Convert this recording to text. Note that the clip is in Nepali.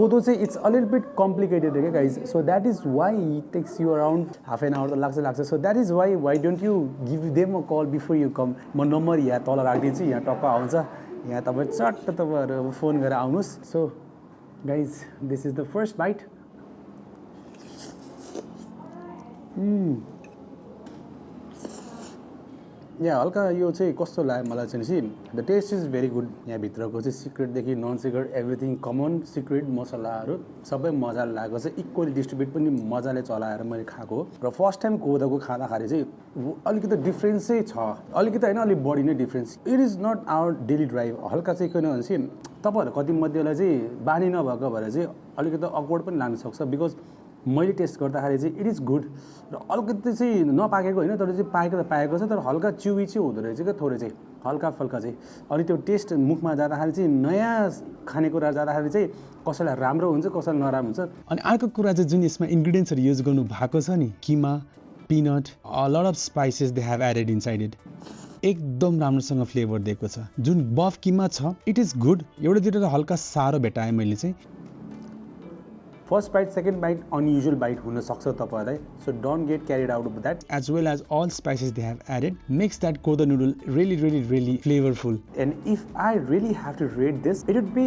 कोदो चाहिँ it's a little bit complicated क्या guys so that is why it takes you around half an hour त लाग्छ so that is why don't you give them a call before you come म नम्बर यहाँ तल राखिदिन्छु यहाँ टक्क आउँछ यहाँ तपाईँ चट्ट तपाईँहरू अब फोन गरेर आउनुहोस् so guys this is the first bite यहाँ हल्का यो चाहिँ कस्तो लाग्यो मलाई चाहिँ नि the taste is very good यहाँभित्रको चाहिँ सिक्रेटदेखि non secret everything common secret मसलाहरू सबै मजाले लागेको चाहिँ इक्वली डिस्ट्रिब्युट पनि मजाले चलाएर मैले खाएको र फर्स्ट टाइम कोदाको खाँदाखेरि चाहिँ अलिकति डिफ्रेन्स चाहिँ छ अलिकति होइन अलिक बढी नै difference it is not our daily drive हल्का चाहिँ किन भने चाहिँ तपाईँहरू कति मध्येलाई चाहिँ बानी नभएको भएर चाहिँ अलिकति अक्वर्ड पनि लाग्न सक्छ बिकज मैले टेस्ट गर्दाखेरि चाहिँ इट इज गुड र अलिकति चाहिँ नपाकेको होइन तर चाहिँ पाकेको त पाएको छ तर हल्का च्युवी चाहिँ हुँदो रहेछ क्या थोरै चाहिँ हल्का फल्का चाहिँ अनि त्यो टेस्ट मुखमा जाँदाखेरि चाहिँ नयाँ खानेकुरा जाँदाखेरि चाहिँ कसैलाई राम्रो हुन्छ कसैलाई नराम्रो हुन्छ अनि अर्को कुरा चाहिँ जुन यसमा इन्ग्रिडियन्ट्सहरू युज गर्नु भएको छ नि किमा peanut lot of spices they have added inside it एकदम राम्रोसँग फ्लेभर दिएको छ जुन बफ किमा छ इट इज गुड एउटा दुईवटा हल्का साह्रो भेटाएँ मैले चाहिँ first bite second bite unusual bite हुनसक्छ तपाईँहरूलाई so don't get carried out of that as well as all spices they have added makes that kodo noodle really flavorful. And if I really have to rate this, it would be